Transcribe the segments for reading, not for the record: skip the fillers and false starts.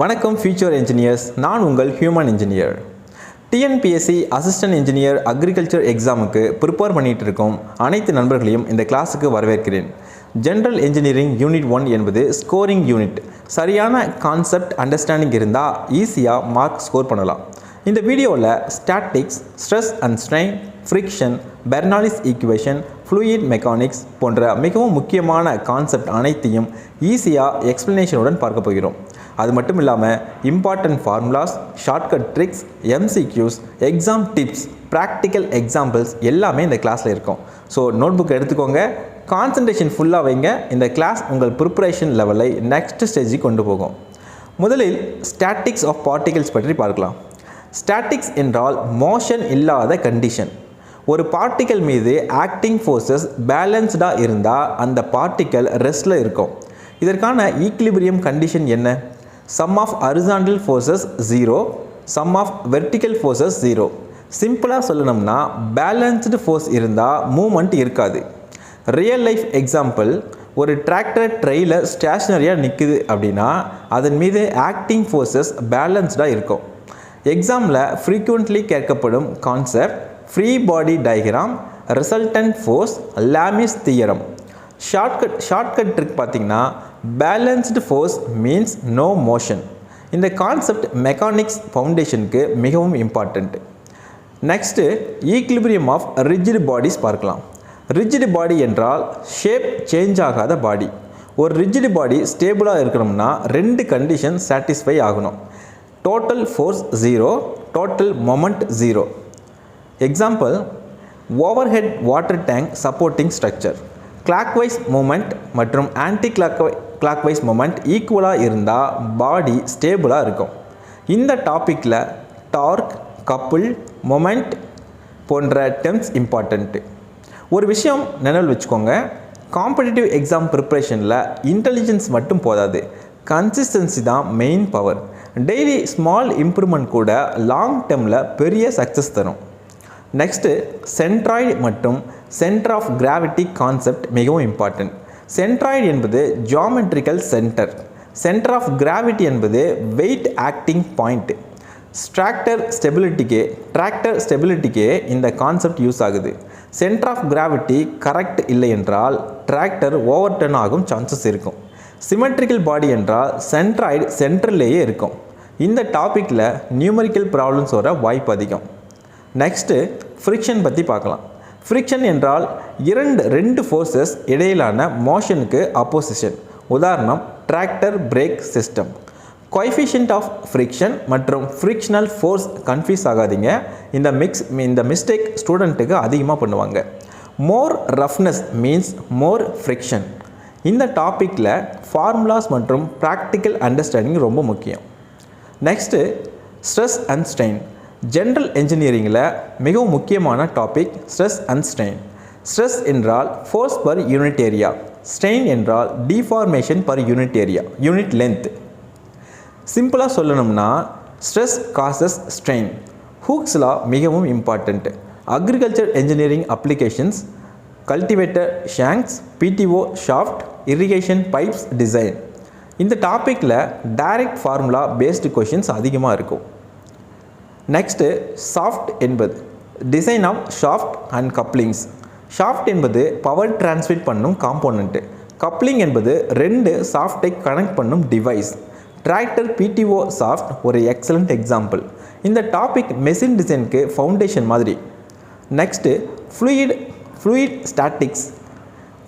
வணக்கம் future engineers. நான் உங்கள் human engineer. TNPSC assistant engineer agriculture எக்ஸாமுக்கு ப்ரிப்பேர் பண்ணிகிட்டு இருக்கும் அனைத்து நண்பர்களையும் இந்த கிளாஸுக்கு வரவேற்கிறேன். ஜென்ரல் இன்ஜினியரிங் யூனிட் 1 என்பது ஸ்கோரிங் யூனிட். சரியான கான்செப்ட் அண்டர்ஸ்டாண்டிங் இருந்தால் ஈஸியாக மார்க் ஸ்கோர் பண்ணலாம். இந்த வீடியோவில் statics, stress and strain, friction, பெர்னாலிஸ் equation, fluid mechanics போன்ற மிகவும் முக்கியமான கான்செப்ட் அனைத்தையும் ஈஸியாக எக்ஸ்ப்ளனேஷனுடன் பார்க்க போகிறோம். அது மட்டும் இல்லாமல் important formulas, shortcut tricks, MCQs, exam tips, practical examples எல்லாமே இந்த கிளாஸில் இருக்கும். ஸோ நோட் புக் எடுத்துக்கோங்க, கான்சன்ட்ரேஷன் ஃபுல்லாக வைங்க. இந்த கிளாஸ் உங்கள் ப்ரிப்பரேஷன் லெவலை நெக்ஸ்ட் ஸ்டேஜுக்கு கொண்டு போகும். முதலில் ஸ்டாட்டிக்ஸ் ஆஃப் பார்ட்டிகல்ஸ் பற்றி பார்க்கலாம். ஸ்டாட்டிக்ஸ் என்றால் மோஷன் இல்லாத கண்டிஷன். ஒரு பார்ட்டிக்கல் மீது ஆக்டிங் ஃபோர்ஸஸ் பேலன்ஸ்டாக இருந்தால் அந்த பார்ட்டிக்கல் ரெஸ்ட்டில் இருக்கும். இதற்கான ஈக்லிபிரியம் கண்டிஷன் என்ன? Sum of horizontal forces 0, sum of vertical forces 0. சிம்பிளாக சொல்லணும்னா பேலன்ஸ்டு ஃபோர்ஸ் இருந்தால் மூமெண்ட் இருக்காது. ரியல் லைஃப் எக்ஸாம்பிள், ஒரு டிராக்டர் ட்ரெயிலர் ஸ்டேஷ்னரியாக நிற்குது அப்படின்னா அதன் மீது ஆக்டிங் ஃபோர்ஸஸ் பேலன்ஸ்டாக இருக்கும். எக்ஸாமில் ஃப்ரீக்வெண்ட்லி கேட்கப்படும் concept free body diagram, resultant force, Lami's theorem. Shortcut trick பார்த்திங்கன்னா balanced force means no motion. இந்த கான்செப்ட் மெக்கானிக்ஸ் ஃபவுண்டேஷனுக்கு மிகவும் important. Next equilibrium of rigid bodies பார்க்கலாம். ரிஜிட் பாடி என்றால் ஷேப் சேஞ்ச் ஆகாத பாடி. ஒரு ரிஜிட் பாடி ஸ்டேபிளாக இருக்கணும்னா 2 கண்டிஷன் சாட்டிஸ்ஃபை ஆகணும். Total force 0, total moment 0. Example, overhead water tank supporting structure. Clockwise moment மற்றும் ஆன்டி கிளாக்வைஸ் மூமெண்ட் ஈக்குவலாக இருந்தால் பாடி ஸ்டேபிளாக இருக்கும். இந்த டாப்பிக்கில் டார்க், கப்புள், மொமெண்ட் போன்ற டெர்ம்ஸ் இம்பார்ட்டண்ட்டு. ஒரு விஷயம் நினைவில் வச்சுக்கோங்க, காம்படிட்டிவ் எக்ஸாம் ப்ரிப்ரேஷனில் இன்டெலிஜென்ஸ் மட்டும் போதாது, கன்சிஸ்டன்சி தான் main power. Daily small improvement கூட லாங் டேர்மில் பெரிய சக்ஸஸ் தரும். நெக்ஸ்ட்டு சென்ட்ராய்டு மற்றும் சென்டர் ஆஃப் கிராவிட்டி கான்செப்ட் மிகவும் இம்பார்ட்டன்ட். சென்ட்ராய்டு என்பது geometrical centre. Centre of gravity என்பது வெயிட் ஆக்டிங் பாயிண்ட். டிராக்டர் ஸ்டெபிலிட்டிக்கே இந்த கான்செப்ட் யூஸ் ஆகுது. சென்டர் ஆஃப் கிராவிட்டி கரெக்ட் இல்லை என்றால் டிராக்டர் ஓவர் டர்ன் ஆகும் சான்சஸ் இருக்கும். சிமெட்ரிக்கல் பாடி என்றால் சென்ட்ராய்டு சென்டர்லேயே இருக்கும். இந்த டாப்பிக்கில் நியூமரிக்கல் ப்ராப்ளம்ஸ் வர வாய்ப்பு அதிகம். நெக்ஸ்ட்டு ஃப்ரிக்ஷன் பற்றி பார்க்கலாம். ஃப்ரிக்ஷன் என்றால் ரெண்டு ஃபோர்ஸஸ் இடையிலான மோஷனுக்கு அப்போசிஷன். உதாரணம், tractor brake system. Coefficient of friction மற்றும் ஃப்ரிக்ஷனல் ஃபோர்ஸ் கன்ஃபியூஸ் ஆகாதீங்க. இந்த மிஸ்டேக் ஸ்டூடெண்ட்டுக்கு அதிகமாக பண்ணுவாங்க. More roughness means more friction. இந்த டாப்பிக்கில் ஃபார்முலாஸ் மற்றும் ப்ராக்டிக்கல் அண்டர்ஸ்டாண்டிங் ரொம்ப முக்கியம். Next stress and strain. General இன்ஜினியரிங்கில் மிகவும் முக்கியமான topic stress and strain. Stress என்றால் force per unit area, strain என்றால் deformation per unit area, unit length. சிம்பிளாக சொல்லணும்னா stress causes strain. Hooke's law மிகவும் important. Agriculture engineering applications, cultivator shanks, PTO shaft, irrigation pipes design. இந்த டாப்பிக்கில் direct formula based questions அதிகமாக இருக்கும். Next shaft என்பது design of shaft and couplings. Shaft என்பது power transmit பண்ணும் காம்போனண்ட்டு. கப்ளிங் என்பது 2 சாஃப்டை கனெக்ட் பண்ணும் டிவைஸ். டிராக்டர் பிடிஓ சாஃப்ட் ஒரு எக்ஸலண்ட் எக்ஸாம்பிள். இந்த டாபிக் மெஷின் டிசைனுக்கு ஃபவுண்டேஷன் மாதிரி. Next fluid statics.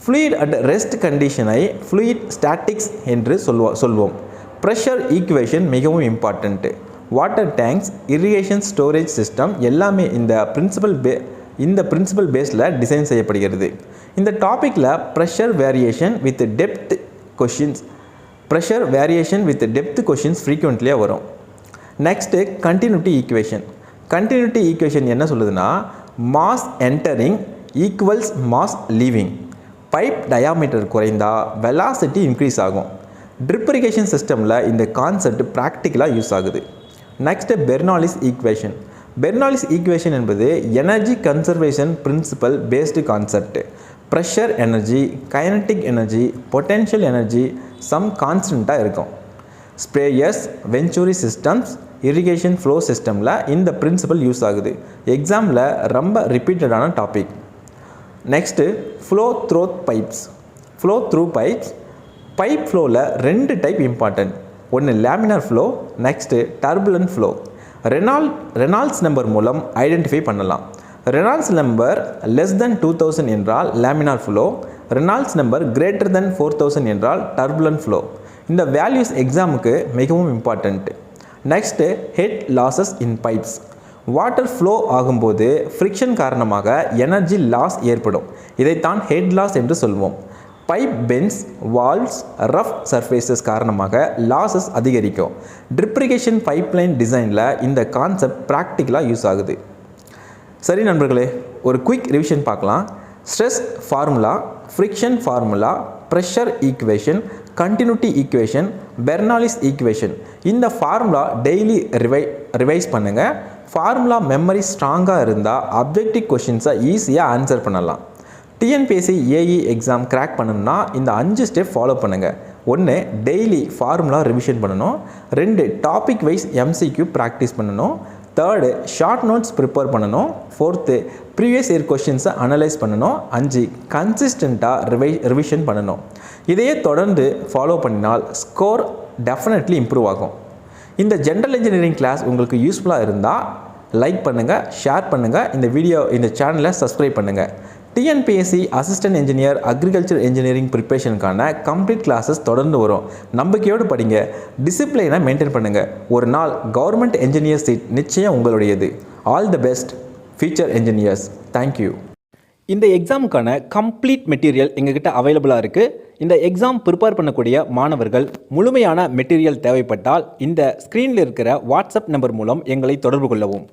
Fluid at rest கண்டிஷனை ஃப்ளூயிட் ஸ்டாட்டிக்ஸ் என்று சொல்வோம். ப்ரெஷர் ஈக்குவேஷன் மிகவும் important. Water tanks, irrigation storage system எல்லாமே இந்த பிரின்சிபல் பேஸில் டிசைன் செய்யப்படுகிறது. இந்த டாப்பிக்கில் pressure variation with depth questions ஃப்ரீக்வெண்ட்லியாக வரும். Next continuity equation. Continuity equation என்ன சொல்லுதுன்னா mass entering equals mass leaving. Pipe diameter குறைந்தால் வெலாசிட்டி இன்க்ரீஸ் ஆகும். ட்ரிப் இரிகேஷன் சிஸ்டமில் இந்த கான்செப்ட் ப்ராக்டிக்கலாக யூஸ் ஆகுது. Next Bernoulli's equation. Bernoulli's equation என்பது energy conservation principle based concept. Pressure energy, kinetic energy, potential energy sum கான்ஸ்டண்ட்டாக இருக்கும். Sprayers, venturi systems, irrigation flow சிஸ்டமில் இந்த பிரின்சிபல் யூஸ் ஆகுது. எக்ஸாமில் ரொம்ப ரிப்பீட்டடான topic. Next flow through pipes. Flow through pipes, pipe ஃப்ளோவில் 2 டைப் இம்பார்ட்டன்ட். ஒன்று laminar flow, next turbulent flow. Reynolds number மூலம் ஐடென்டிஃபை பண்ணலாம். ரெனால்ட்ஸ் நம்பர் லெஸ் தென் 2000 என்றால் laminar flow, Reynolds number greater than 4000 என்றால் டர்புலன்ட் ஃப்ளோ. இந்த values எக்ஸாமுக்கு மிகவும் important. Next head losses in pipes. Water flow ஆகும்போது friction காரணமாக எனர்ஜி லாஸ் ஏற்படும். இதைத்தான் ஹெட் லாஸ் என்று சொல்வோம். Pipe Benz, valves, rough surfaces காரணமாக லாஸஸ் அதிகரிக்கும். ட்ரிப்ரிகேஷன் பைப்லைன் டிசைனில் இந்த கான்செப்ட் ப்ராக்டிக்கலாக யூஸ் ஆகுது. சரி நண்பர்களே, ஒரு குயிக் ரிவிஷன் பார்க்கலாம். Stress formula, friction formula, pressure equation, continuity equation, Bernoulli's equation. இந்த ஃபார்முலா டெய்லி ரிவைஸ் பண்ணுங்கள். ஃபார்முலா மெமரி ஸ்ட்ராங்காக இருந்தால் அப்ஜெக்டிவ் கொஷின்ஸை ஈஸியாக ஆன்சர் பண்ணலாம். டிஎன்பிஎஸ்சி ஏஇ எக்ஸாம் கிராக் பண்ணணும்னா இந்த 5 ஸ்டெப் ஃபாலோ பண்ணுங்கள். 1, டெய்லி ஃபார்முலா ரிவிஷன் பண்ணணும். 2, டாபிக் வைஸ் எம்சிக்யூ ப்ராக்டிஸ் பண்ணணும். 3, ஷார்ட் நோட்ஸ் ப்ரிப்பேர் பண்ணணும். 4, ப்ரீவியஸ் இயர் கொஷின்ஸை அனலைஸ் பண்ணணும். 5, கன்சிஸ்டண்ட்டாக ரிவிஷன் பண்ணணும். இதையே தொடர்ந்து ஃபாலோ பண்ணினால் ஸ்கோர் டெஃபினெட்லி இம்ப்ரூவ் ஆகும். இந்த ஜென்ரல் இன்ஜினியரிங் கிளாஸ் உங்களுக்கு யூஸ்ஃபுல்லாக இருந்தால் லைக் பண்ணுங்கள், ஷேர் பண்ணுங்கள், இந்த சேனலை சப்ஸ்கிரைப் பண்ணுங்கள். TNPSC assistant engineer agriculture engineering ப்ரிப்பரேஷனுக்கான கம்ப்ளீட் கிளாஸஸ் தொடர்ந்து வரும். நம்பிக்கையோடு படிங்க, டிசிப்ளினை மெயின்டைன் பண்ணுங்கள். ஒரு நாள் கவர்மெண்ட் என்ஜினியர் சீட் நிச்சயம் உங்களுடையது. All the best future engineers. Thank you. இந்த எக்ஸாமுக்கான கம்ப்ளீட் மெட்டீரியல் எங்ககிட்ட அவைலபிளாக இருக்குது. இந்த எக்ஸாம் ப்ரிப்பேர் பண்ணக்கூடிய மாணவர்கள் முழுமையான மெட்டீரியல் தேவைப்பட்டால் இந்த ஸ்க்ரீனில் இருக்கிற வாட்ஸ்அப் நம்பர் மூலம் எங்களை தொடர்பு கொள்ளவும்.